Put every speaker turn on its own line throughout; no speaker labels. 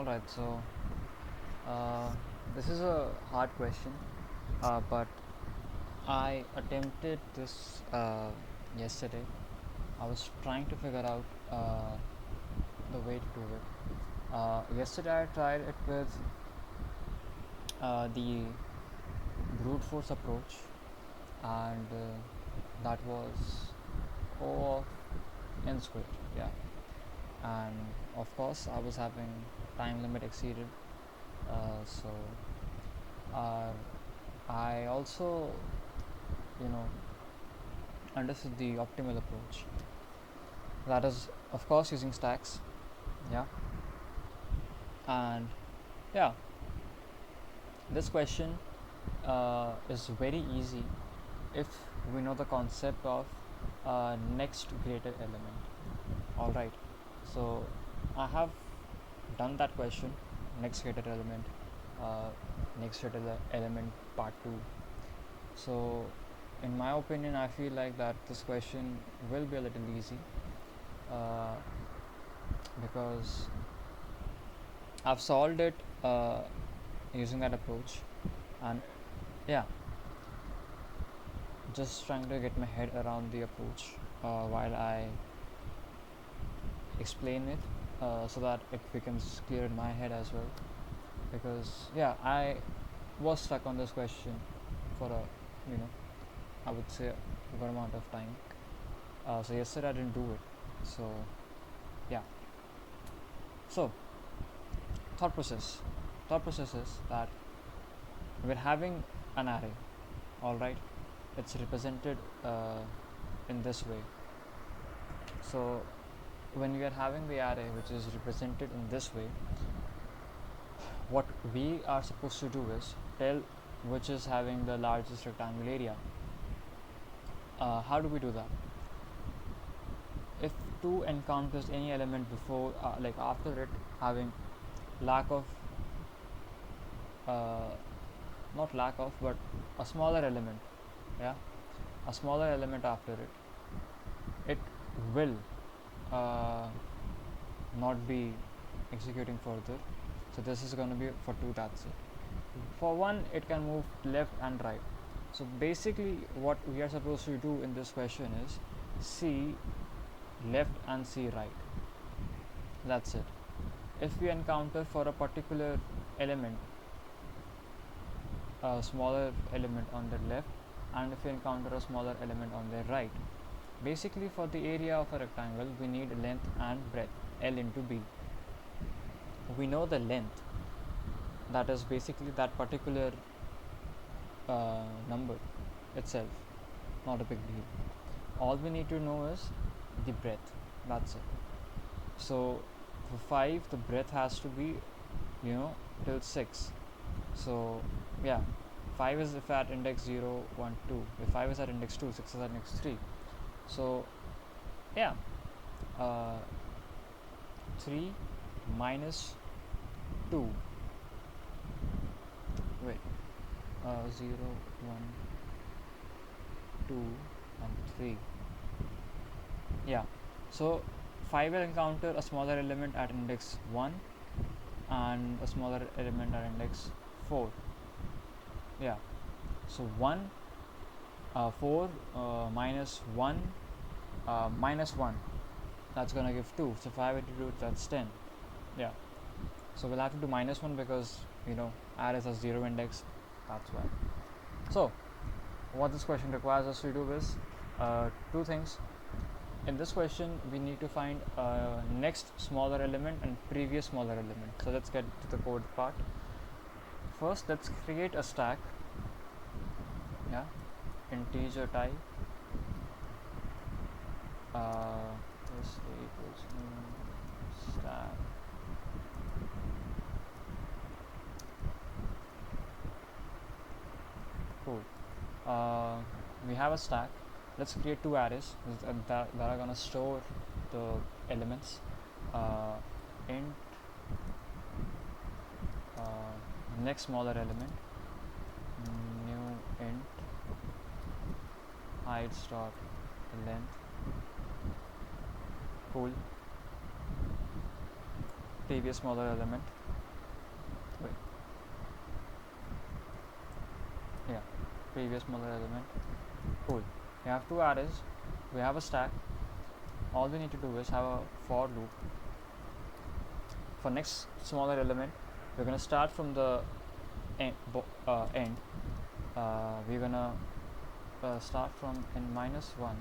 Alright, so this is a hard question, but I attempted this yesterday. I was trying to figure out the way to do it. Yesterday I tried it with the brute force approach, and that was O of n squared, yeah. And of course, I was having time limit exceeded, so uh, I also, you know, understood the optimal approach. That is, of course, using stacks, yeah. And yeah, this question is very easy if we know the concept of next greater element. All right, so I have done that question, next greater element, uh, next greater element part 2. So in my opinion, I feel like that this question will be a little easy, uh, because I've solved it using that approach, and yeah, just trying to get my head around the approach while I explain it, so that it becomes clear in my head as well. Because yeah, I was stuck on this question for a, you know, I would say a good amount of time. So yesterday I didn't do it. So yeah. So thought process. Thought process is that we're having an array. All right. It's represented in this way. So when we are having the array which is represented in this way, what we are supposed to do is tell which is having the largest rectangle area. How do we do that? If 2 encounters any element before, like after it having lack of, uh, not lack of, but a smaller element, yeah, a smaller element after it will uh, not be executing further. So this is going to be for 2, that's it. For 1, it can move left and right. So basically what we are supposed to do in this question is C left and C right. That's it. If we encounter for a particular element a smaller element on the left, and if we encounter a smaller element on the right, basically for the area of a rectangle we need length and breadth, L into B. We know the length, that is basically that particular number itself, not a big deal. All we need to know is the breadth, that's it. So for 5 the breadth has to be, till 6. So yeah, 5 is if at index 0, 1, 2. If 5 is at index 2, 6 is at index 3. So yeah, 3 minus 2, wait, 0, 1, 2 and 3. Yeah, so 5 will encounter a smaller element at index 1 and a smaller element at index 4. Yeah, so 4 minus 1 minus 1, that's gonna give 2. So 5 into 2, that's 10. Yeah, so we'll have to do minus 1 because R is a 0 index, that's why. So what this question requires us to do is 2 things. In this question we need to find next smaller element and previous smaller element. So let's get to the code part. First let's create a stack, yeah, integer type, this equals stack cool. We have a stack. Let's create 2 arrays that are gonna store the elements. Int next smaller element, new int heights dot length, cool, previous smaller element, previous smaller element. Cool. We have two arrays, we have a stack. All we need to do is have a for loop. For next smaller element, we're going to start from the end. We're going to start from n minus 1.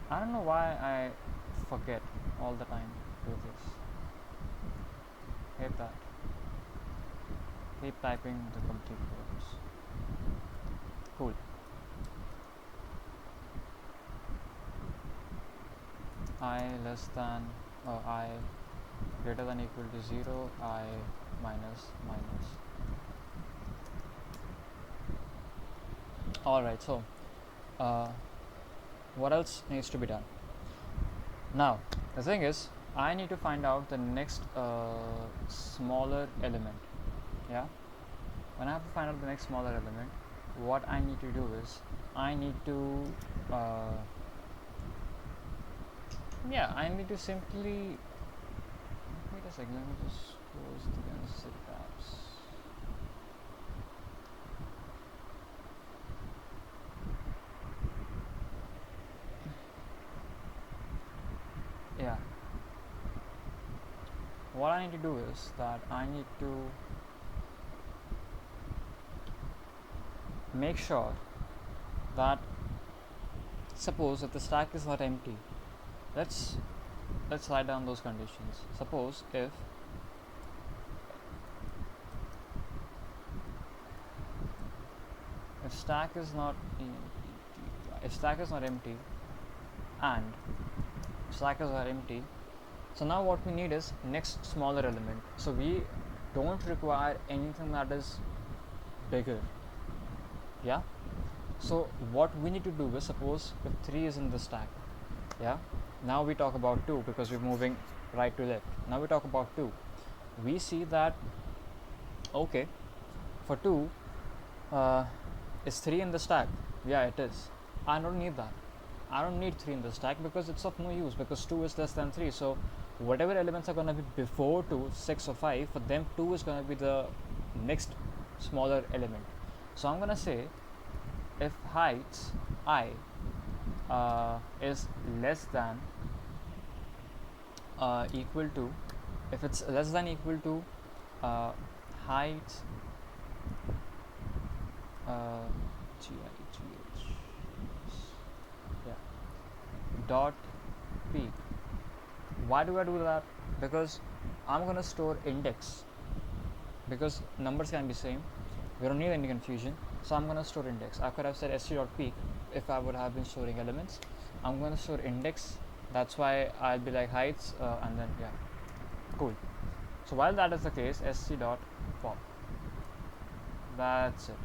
I don't know why I forget all the time to do this. Hate that. Keep typing the complete words. Cool. I less than or I greater than equal to 0, I minus minus. Alright, so what else needs to be done? Now the thing is, I need to find out the next smaller element. Yeah, when I have to find out the next smaller element, what I need to do is I need to I need to simply wait a second, let me just close the unnecessary tabs. Yeah, what I need to do is that I need to make sure that, suppose if the stack is not empty, let's write down those conditions. Suppose if stack is not empty and stack is not empty, so now what we need is next smaller element. So we don't require anything that is bigger. Yeah, so what we need to do is, suppose if 3 is in the stack, yeah, now we talk about 2 because we're moving right to left. Now we talk about 2. We see that okay, for 2 is 3 in the stack. Yeah, it is. I don't need that. I don't need 3 in the stack because it's of no use, because 2 is less than 3. So whatever elements are going to be before 2, 6 or 5, for them 2 is going to be the next smaller element. So I'm going to say if heights I is less than equal to, if it's less than equal to height dot peak. Why do I do that? Because I'm going to store index, because numbers can be same, we don't need any confusion. So I'm going to store index. I could have said st.peak if I would have been storing elements. I'm going to store index, that's why I'll be like heights and then yeah, cool. So while that is the case, st.pop, that's it.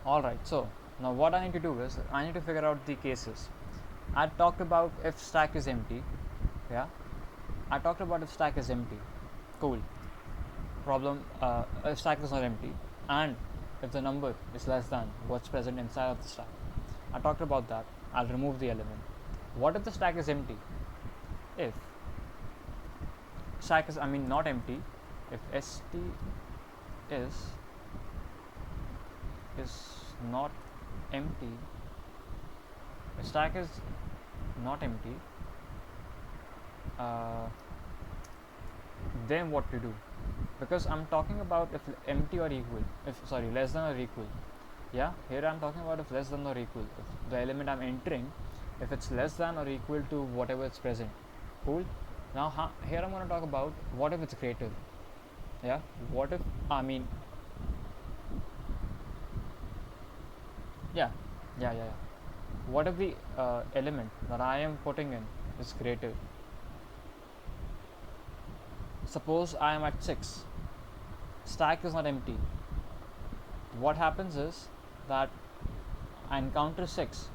Alright, so now what I need to do is I need to figure out the cases. I talked about if stack is empty. Yeah, I talked about if stack is empty. Cool. Problem, if stack is not empty and if the number is less than what's present inside of the stack. I talked about that. I'll remove the element. What if the stack is empty? If stack is not empty, if st is not empty, if stack is not empty, then what to do? Because I'm talking about if empty or equal, less than or equal. Yeah, here I'm talking about if less than or equal, if the element I'm entering, if it's less than or equal to whatever is present. Cool. Now here I'm going to talk about what if it's greater. Yeah, what if what if the element that I am putting in is greater? Suppose I am at 6, stack is not empty. What happens is that I encounter 6.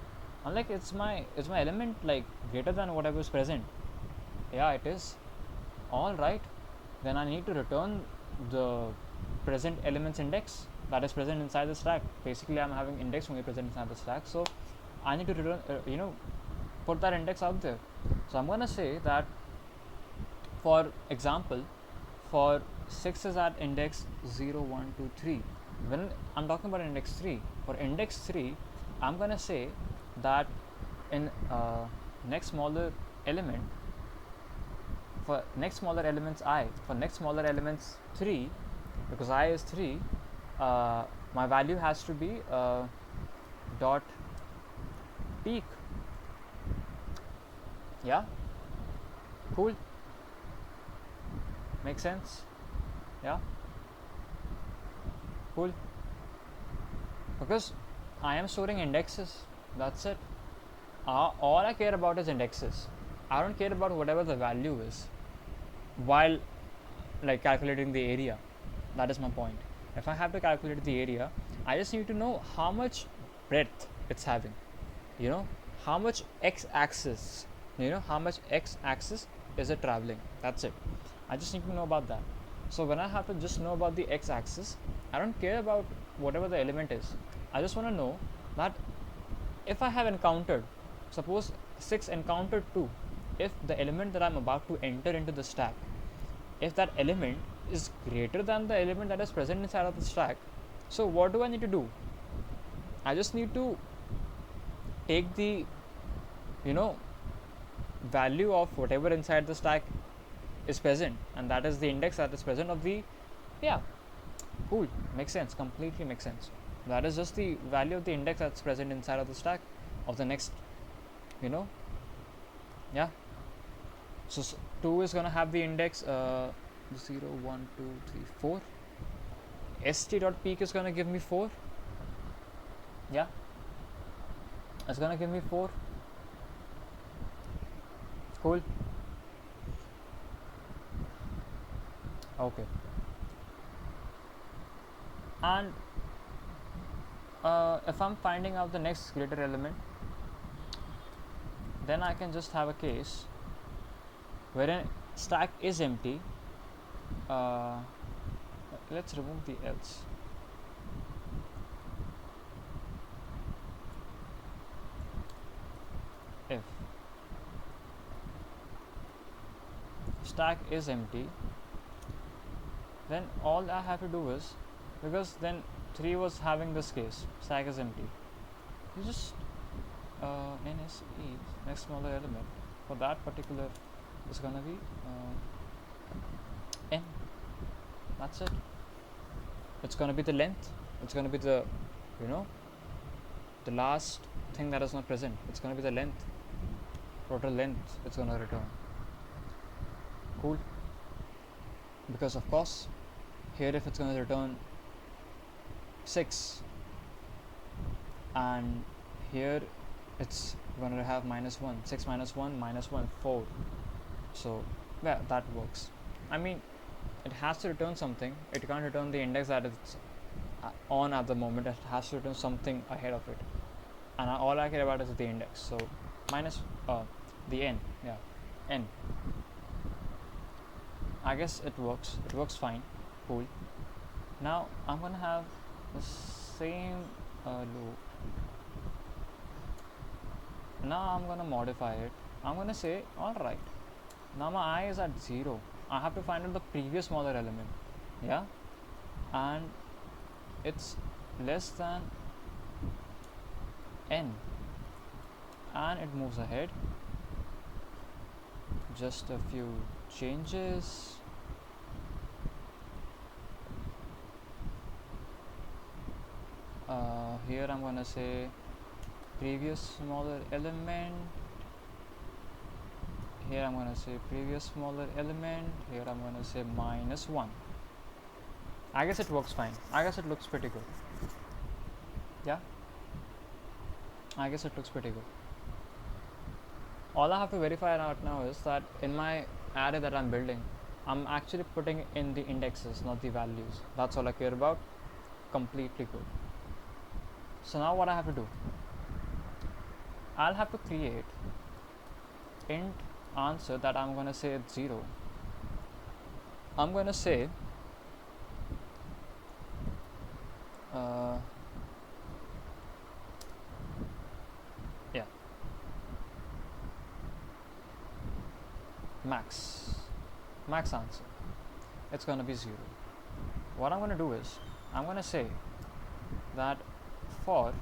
I'm like, is my element like greater than whatever is present? Yeah, it is. All right, then I need to return the present elements index that is present inside the stack. Basically, I'm having index only present inside the stack, so I need to return, put that index out there. So I'm gonna say that, for example, for 6 is at index 0, 1, 2, 3. When I'm talking about index 3, for index 3, I'm gonna say that in next smaller element, for next smaller elements I, for next smaller elements 3, because I is 3, my value has to be dot peak. Yeah, cool, makes sense. Yeah, cool, because I am storing indexes, that's it. All I care about is indexes. I don't care about whatever the value is while like calculating the area. That is my point. If I have to calculate the area, I just need to know how much breadth it's having, you know, how much x-axis, how much x-axis is it traveling. That's it. I just need to know about that. So when I have to just know about the x-axis, I don't care about whatever the element is. I just want to know that if I have encountered, suppose 6 encountered 2, if the element that I'm about to enter into the stack, if that element is greater than the element that is present inside of the stack, so what do I need to do? I just need to take the value of whatever inside the stack is present, and that is the index that is present of the, yeah, cool, makes sense, completely makes sense. That is just the value of the index that's present inside of the stack of the next, yeah. So 2 is gonna have the index 0, 1, 2, 3, 4. st dot peak is gonna give me 4. Yeah, it's gonna give me 4. Cool. Okay. And if I'm finding out the next greater element, then I can just have a case wherein stack is empty. Let's remove the else. If stack is empty, then all I have to do is, because then 3 was having this case, stack is empty, you just NSE, next smaller element, for that particular is gonna be n. That's it. It's gonna be the length. It's gonna be the the last thing that is not present. It's gonna be the length, total length. It's gonna return. Cool. Because of course, here if it's gonna return 6, and here it's going to have -1. 6 minus 1 minus 1, 4. So yeah, that works. I mean, it has to return something. It can't return the index that it's on at the moment. It has to return something ahead of it, and all I care about is the index. So minus the n. Yeah, n. I guess it works. It works fine. Cool. Now I'm gonna have the same loop. Now I'm gonna modify it. I'm gonna say, alright, now my I is at 0. I have to find out the previous smaller element. Yeah, and it's less than n, and it moves ahead. Just a few changes. Here I'm gonna say previous smaller element. Here I'm gonna say previous smaller element. Here I'm gonna say -1. I guess it works fine. I guess it looks pretty good. Yeah, I guess it looks pretty good. All I have to verify right now is that in my array that I'm building, I'm actually putting in the indexes, not the values. That's all I care about. Completely good. So now what I have to do, I'll have to create int answer that I'm gonna say it's 0 I'm going to say uh, yeah, max answer, it's going to be 0. What I'm going to do is I'm going to say that for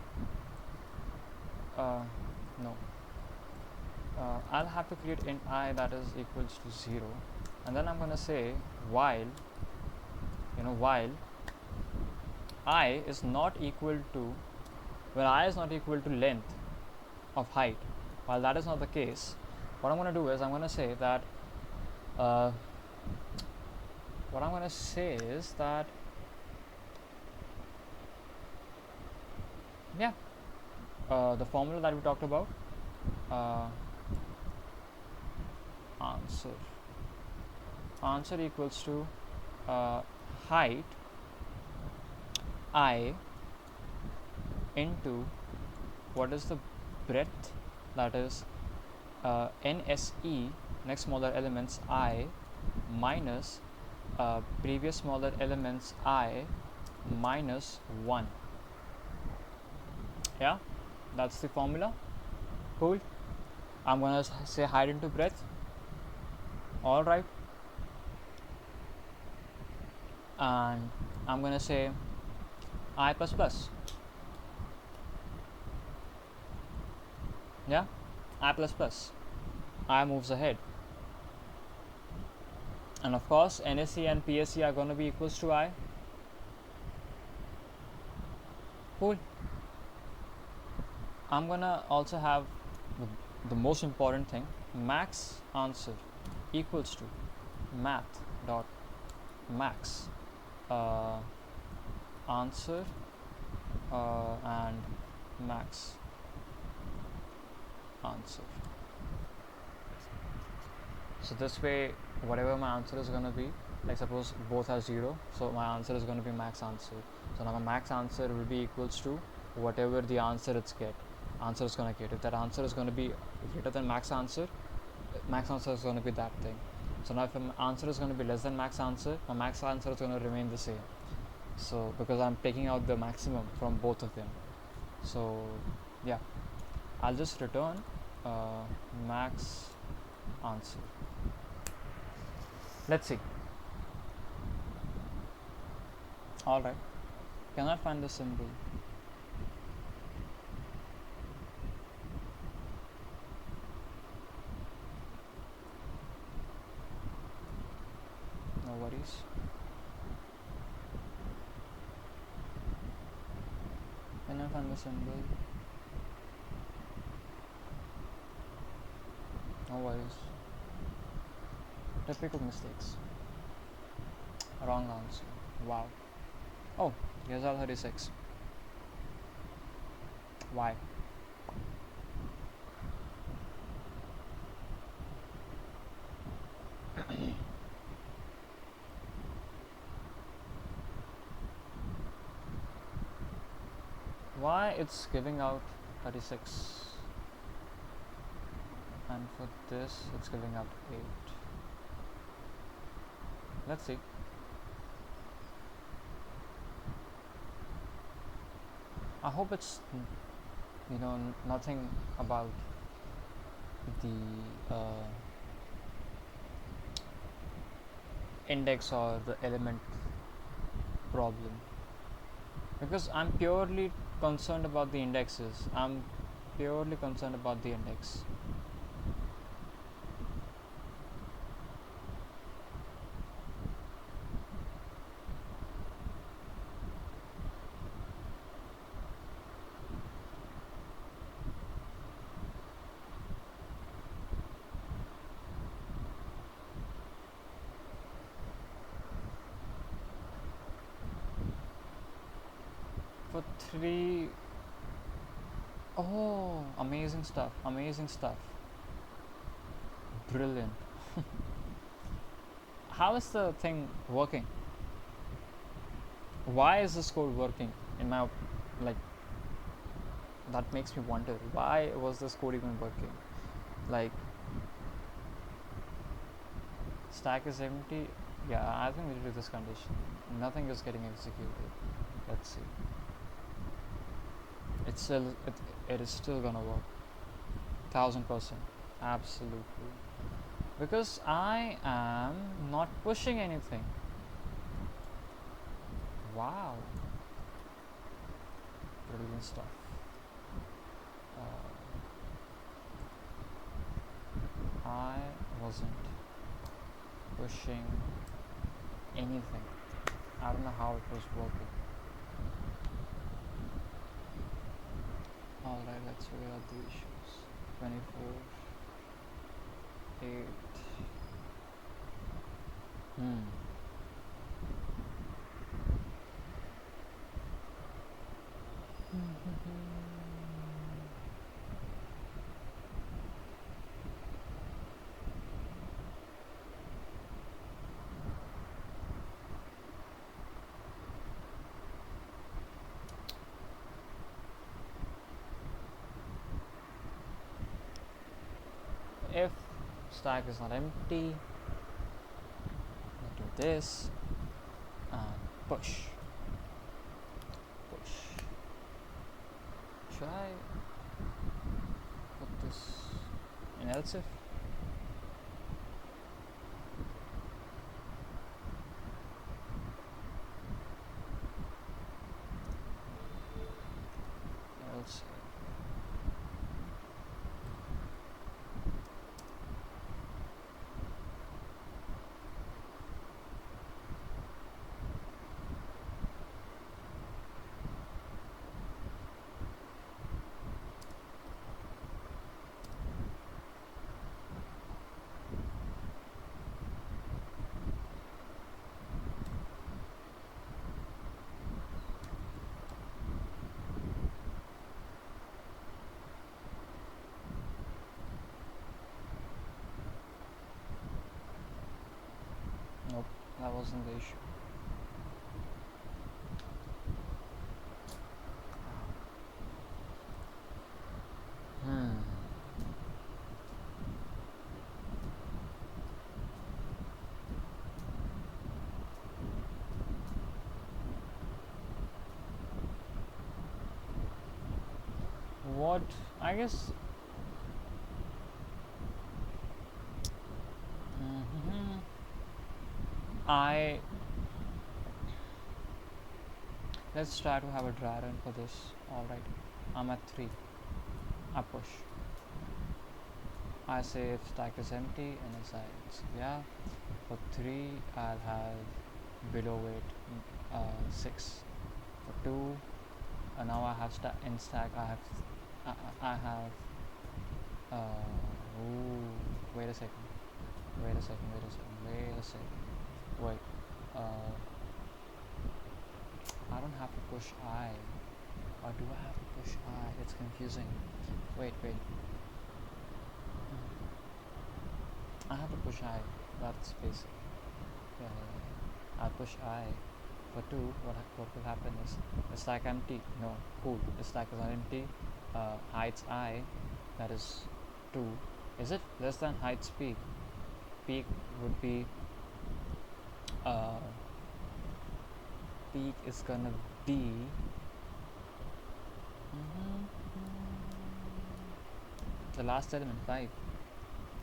no I'll have to create int I that is equals to 0, and then I'm going to say while while I is not equal to when I is not equal to length of height. While that is not the case, what I'm going to do is I'm going to say that what I'm going to say is that yeah, the formula that we talked about, uh, answer equals to height I into what is the breadth, that is NSE, next smaller elements I, minus previous smaller elements I minus 1. Yeah, that's the formula. Cool. I'm gonna say height into breadth. All right, and I'm gonna say I plus plus. Yeah, I plus plus. I moves ahead, and of course NSE and PSE are going to be equals to I. Cool. I'm gonna also have the most important thing, max answer equals to math dot max answer and max answer. So this way, whatever my answer is going to be, like suppose both are 0, so my answer is going to be max answer. So now my max answer will be equals to whatever the answer is going to get. If that answer is going to be greater than max answer is going to be that thing. So now if my answer is going to be less than max answer, my max answer is going to remain the same. So because I'm taking out the maximum from both of them. So yeah, I'll just return max answer. Let's see. Alright, cannot find the symbol. No worries. Cannot find the symbol. No worries. Typical mistakes. Wrong answer. Wow. Oh, here's our 36. Why? Why it's giving out 36, and for this it's giving out 8. Let's see. I hope it's nothing about the index or the element problem, because I'm purely concerned about the indexes. I'm purely concerned about the index. For 3, oh, amazing stuff, brilliant. How is the thing working? Why is this code working? In my that makes me wonder, why was this code even working? Like, stack is empty. Yeah, I think we should do this condition. Nothing is getting executed. Let's see. It is still gonna work. 1000%. Absolutely. Because I am not pushing anything. Wow. Brilliant stuff. I wasn't pushing anything. I don't know how it was working. Alright, let's figure out the issues. 24, 8. If stack is not empty, do this and push. Should I put this in else if? Else. Nope, that wasn't the issue. What I guess I let's try to have a dry run for this. Alright, I'm at 3. I push. I say if stack is empty and it's yeah. For 3 I'll have below it 6. For 2 now I have in stack I have wait a second. Wait, I don't have to push I, or do I have to push I? It's confusing. Wait. I have to push I. That's basic. I'll push I. For 2, what will happen is the stack empty. No, cool. The stack is not empty. Heights I, that is 2. Is it less than heights peak? Peak would be peak is gonna be the last element 5.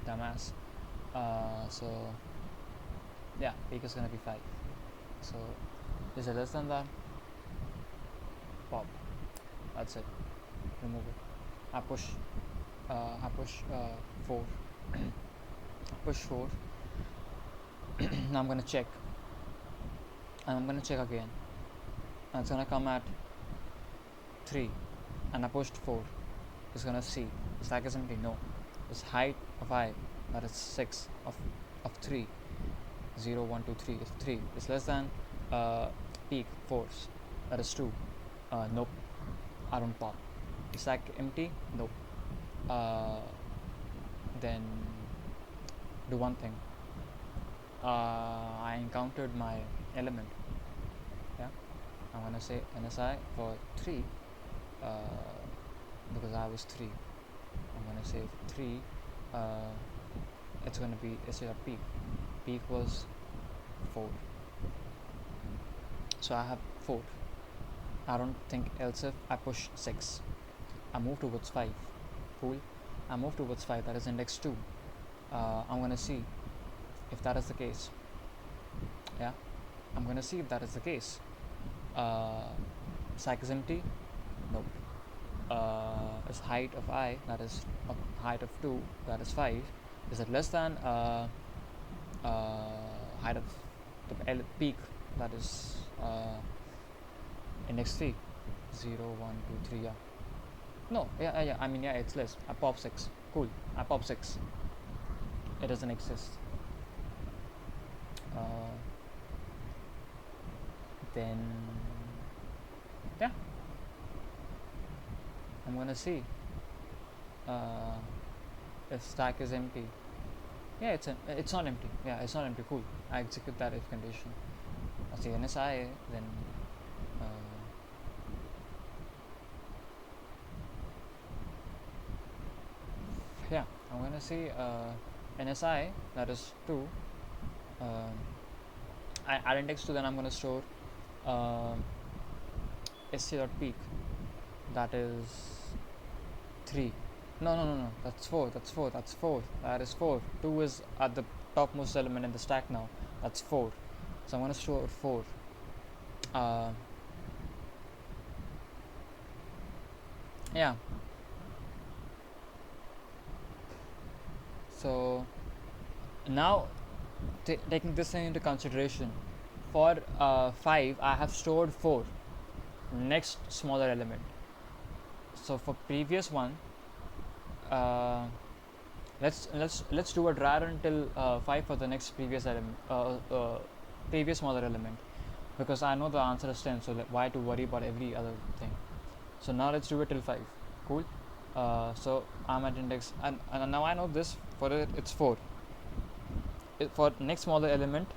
Dumbass. So yeah, peak is gonna be 5. So is it less than that? Pop. That's it. Remove it. I push 4. Push 4. Now I'm gonna check, and I'm gonna check again, and it's gonna come at 3, and I pushed 4. It's gonna see stack is empty. No, it's height of I, that is 6 of 3. 0 1 2 3 is 3. It's less than peak force, that is 2. Nope, I don't pop. Stack empty. Nope. Then do one thing. I encountered my element. Yeah, I'm gonna say NSI for 3 because I was 3. I'm gonna say 3. It's gonna be instead of peak. Peak was 4. So I have 4. I don't think else if I push 6. I move towards 5. Cool. I move towards 5, that is index 2. I'm gonna see if that is the case. Yeah, I'm gonna see if that is the case. Stack is empty? Nope. Is height of I, that is height of 2, that is 5. Is it less than height of the peak, that is index 3? 0, 1, 2, 3, yeah. No, yeah, I mean, yeah, it's less. I pop 6. Cool. I pop 6. It doesn't exist. Then, yeah, I'm gonna see if stack is empty. Yeah, it's not empty. Yeah, it's not empty. Cool. I execute that if condition. I see NSI, then yeah, I'm gonna see NSI, that is 2. I add index 2, then I'm gonna store sc.peak, that is 3. No, that's 4. That is 4. 2 is at the topmost element in the stack now. That's 4. So I'm gonna store 4. Yeah. So now taking this thing into consideration, for 5 I have stored 4, next smaller element. So for previous one, let's do a dry run until 5 for the next previous element, previous smaller element, because I know the answer is 10, so why to worry about every other thing. So now let's do it till 5. Cool. So I'm at index, and now I know this, for it it's 4. For next smaller element,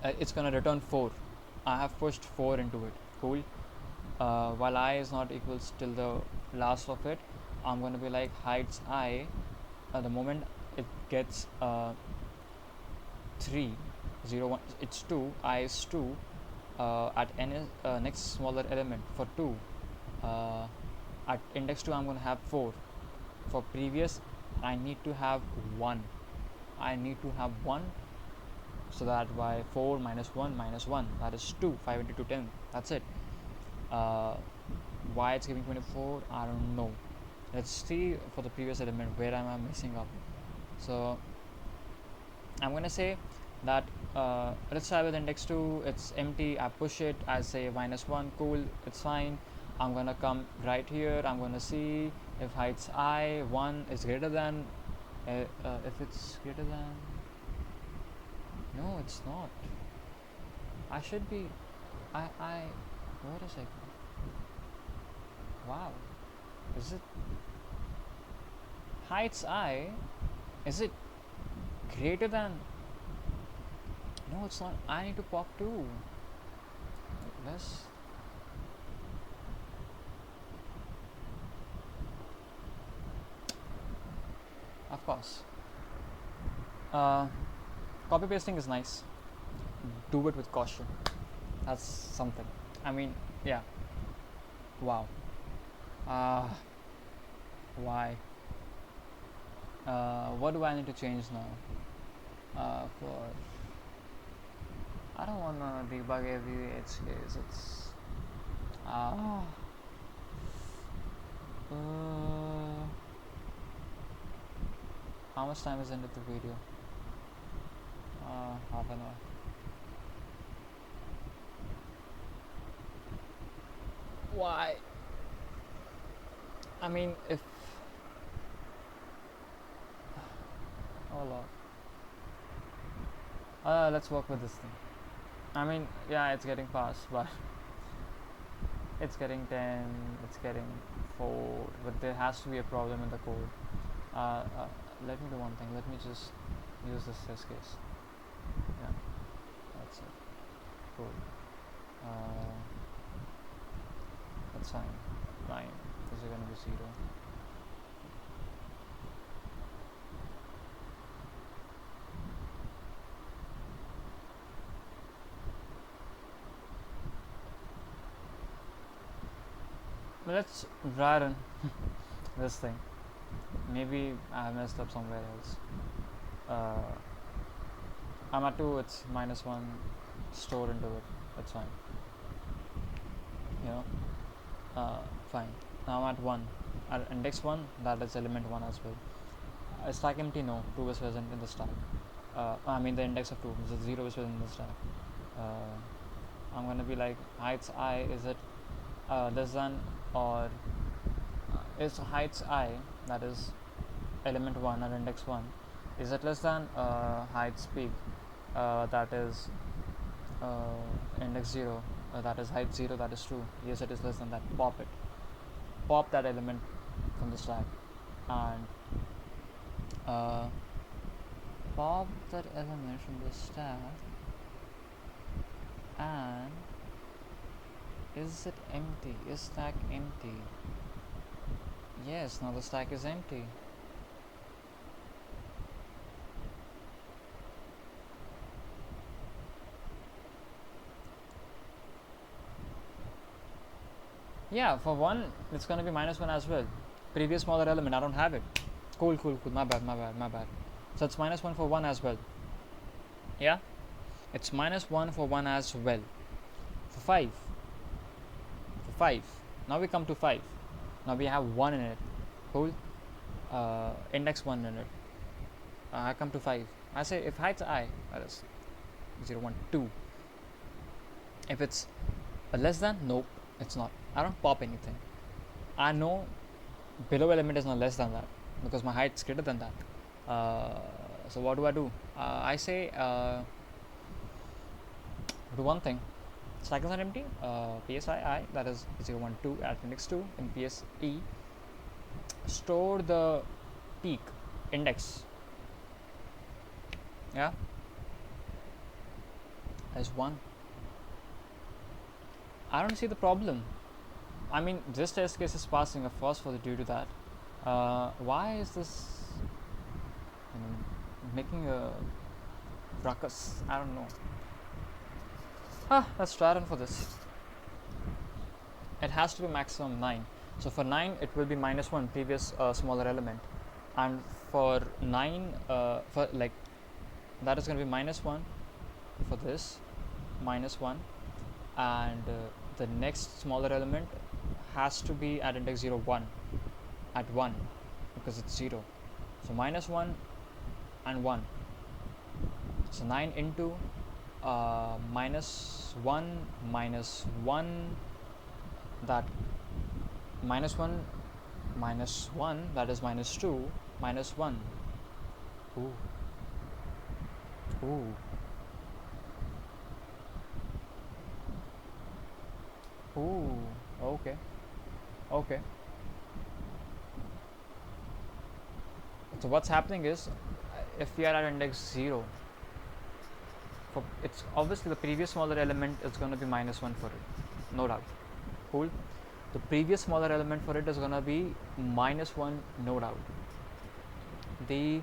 it's gonna return 4. I have pushed 4 into it. Cool. While I is not equals till the last of it, I'm gonna be like heights I, at the moment it gets 3, 0, 1, it's 2, I is 2, at n next smaller element for 2, at index 2 I'm going to have 4. For previous, I need to have 1. So that by 4 minus 1 minus 1, that is 2. 5 into 2, 10. That's it. Why it's giving 24, I don't know. Let's see for the previous element where am I messing up. So I'm going to say that let's start with index 2. It's empty. I push it. I say minus 1. Cool. It's fine. I'm going to come right here. I'm going to see if heights I 1 is greater than, if it's greater than, no, it's not. I should be, wait a second. Wow. Is it heights I, is it greater than, no, it's not. I need to pop 2. Less. Of course. Copy pasting is nice. Do it with caution. That's something. I mean, yeah. Wow. Why? What do I need to change now? I don't want to debug every edge case. It's how much time is into the video? Half an hour. Why? I mean, if oh lord. Let's work with this thing. I mean, yeah, it's getting fast, but it's getting 10, it's getting 4, but there has to be a problem in the code. Let me do one thing. Let me just use this test case. Yeah, that's it. Cool. That's fine. 9. This is going to be 0. Let's run this thing. Maybe I messed up somewhere else. Uh, I'm at 2, it's -1 stored into it. That's fine. You know? Uh, Fine. Now I'm at 1. At index 1, that is element 1 as well. Stack empty, no. 2 is present in the stack. I mean the index of 2, so 0 is present in the stack. I'm gonna be like, heights I, is it less than or is heights I, that is element 1 or index 1, is it less than heights peak, that is index 0, that is height 0, that is true. Yes, it is less than that. Pop that element from the stack and uh, pop that element from the stack. And is it empty? Is stack empty? Yes, now the stack is empty. Yeah, for 1 it's gonna be -1 as well. Previous smaller element, I don't have it. Cool, my bad. So it's -1 for 1 as well. Yeah, it's -1 for 1 as well. For 5, now we come to 5. Now we have 1 in it. Cool. Index 1 in it. I come to 5. I say if height I, that is 0, 1, 2. If it's less than, nope, it's not. I don't pop anything. I know below element is not less than that because my height is greater than that. So what do? I say do one thing. Stack is not empty. PSI that is 0, 1, 2 at index 2 in PSE. Store the peak index. Yeah, as 1. I don't see the problem. I mean, this test case is passing, of course, for the due to that. Why is this making a ruckus? I don't know. Let's try run for this. It has to be maximum 9. So for 9, it will be -1 previous smaller element, and for 9, for like that is going to be -1 for this, -1, and the next smaller element has to be at index 0, 1, at 1 because it's 0. So -1 and 1. So 9 into -1 -1, that -1 -1, that is -2 -1. Ooh. Ooh. Ooh. Okay. Okay. So what's happening is, if we are at index 0, it's obviously the previous smaller element is going to be -1 for it, no doubt. Cool. The previous smaller element for it is going to be -1, no doubt. The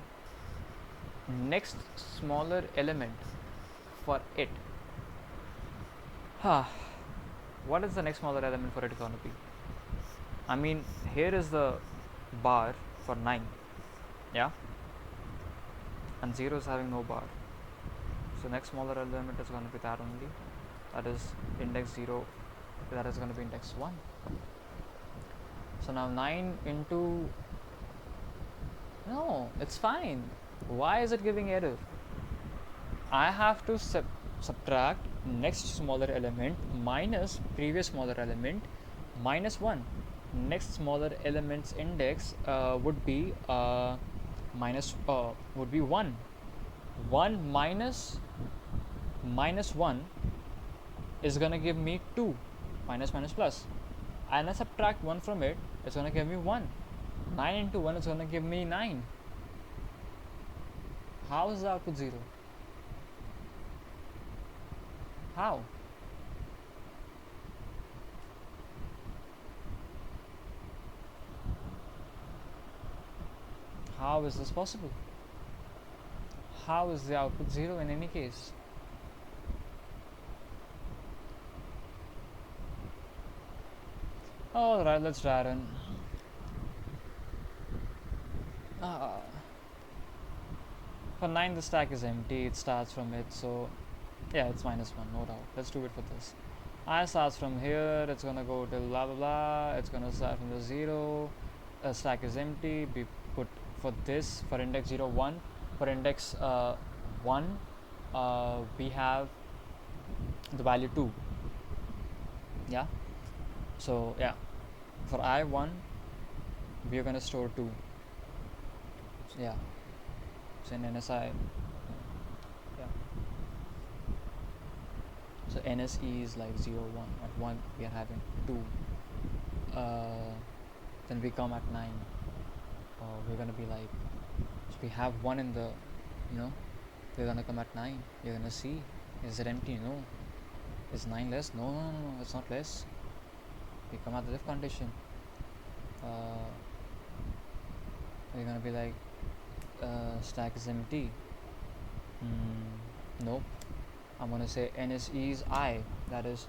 next smaller element for it, what is the next smaller element for it going to be? I mean, here is the bar for 9, yeah, and 0 is having no bar. So next smaller element is going to be that only, that is index 0, that is going to be index 1. So now 9 into, no, it's fine. Why is it giving error? I have to subtract next smaller element minus previous smaller element -1. Next smaller element's index would be would be 1. 1 minus -1 is gonna give me 2, minus plus, and I subtract 1 from it, it's gonna give me 1. 9 into 1 is gonna give me 9. How is the output 0? How? How is this possible? How is the output 0 in any case? Alright, let's try it in. Uh, for 9 the stack is empty, it starts from it, so yeah, it's -1, no doubt. Let's do it for this. I starts from here, it's gonna go till blah blah blah, it's gonna start from the 0, stack is empty, we put for this, for index 0 1, for index 1 we have the value 2, yeah. So yeah, for I1 we are gonna store 2, so, yeah. So in NSI, yeah, so NSE is like 0 1, at 1 we are having 2, then we come at 9, we're gonna be like, so we have 1 in the, we're gonna come at 9, you're gonna see, is it empty? No. Is 9 less? No, no, no, no, it's not less. We come at the if condition, we're gonna be like, stack is empty. Nope. I'm gonna say NSE is I, that is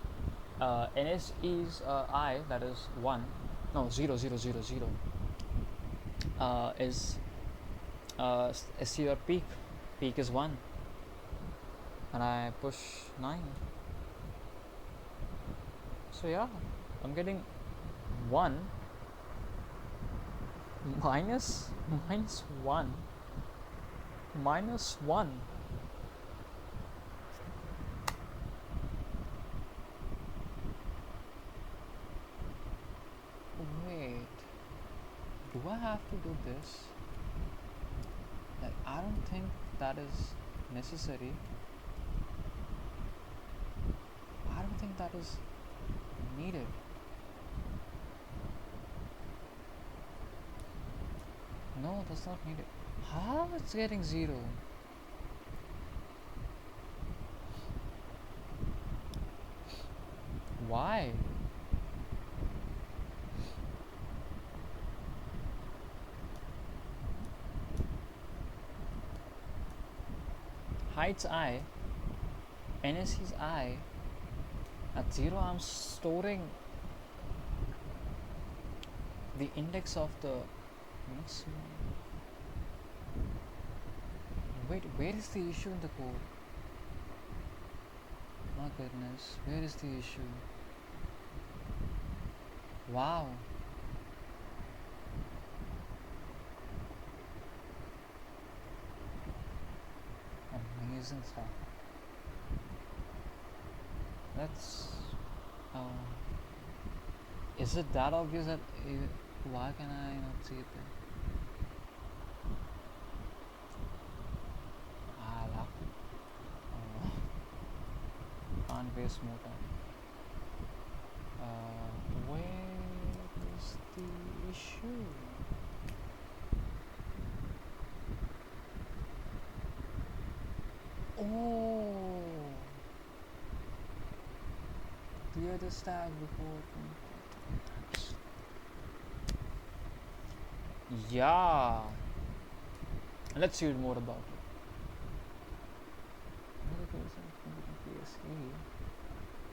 NSE is I, that is 1, no, 0 0 0 0, is SC or peak is 1, and I push 9. So yeah, I'm getting 1 minus 1 minus 1. Wait, do I have to do this? Like, I don't think that is necessary. I don't think that is needed. No, that's not needed. How it's getting 0? Why? Heights I, NSE is I. At 0 I'm storing the index of the maximum. Wait, where is the issue in the code? My goodness, where is the issue? Wow. Amazing stuff. That's is it that obvious that why can I not see it then? Can't waste more time. Where is the issue? Oh, clear the stack before. Yeah, let's read more about it.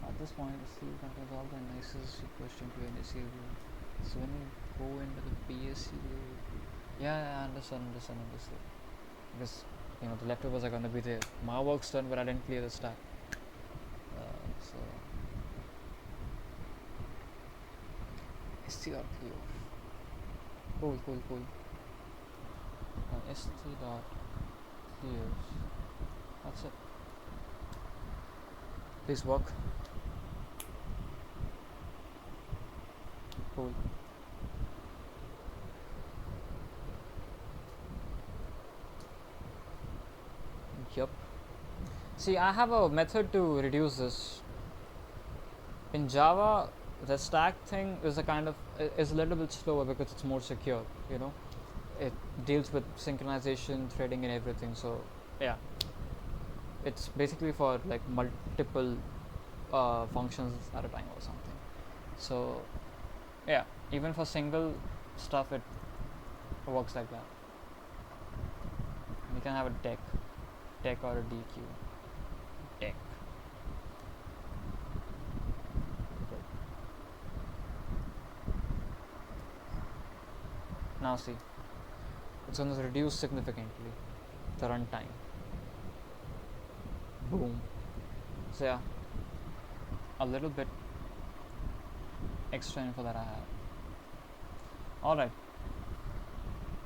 At this point, the C contains all the nicest question to NSE. So when you go into the BSc, yeah, I understand. Because the leftovers are gonna be there. My work's done, but I didn't clear the stack. So ST dot clear. Cool. ST dot clears. That's it. Please work. Cool. Yup. See, I have a method to reduce this. In Java, the stack thing is is a little bit slower because it's more secure. It deals with synchronization, threading, and everything. So yeah, it's basically for like multiple functions at a time or something. So yeah, even for single stuff, it works like that. You can have a deck or a DQ. Deck. Now see, it's going to reduce significantly the runtime. Boom. So yeah, a little bit extra info that I have. Alright,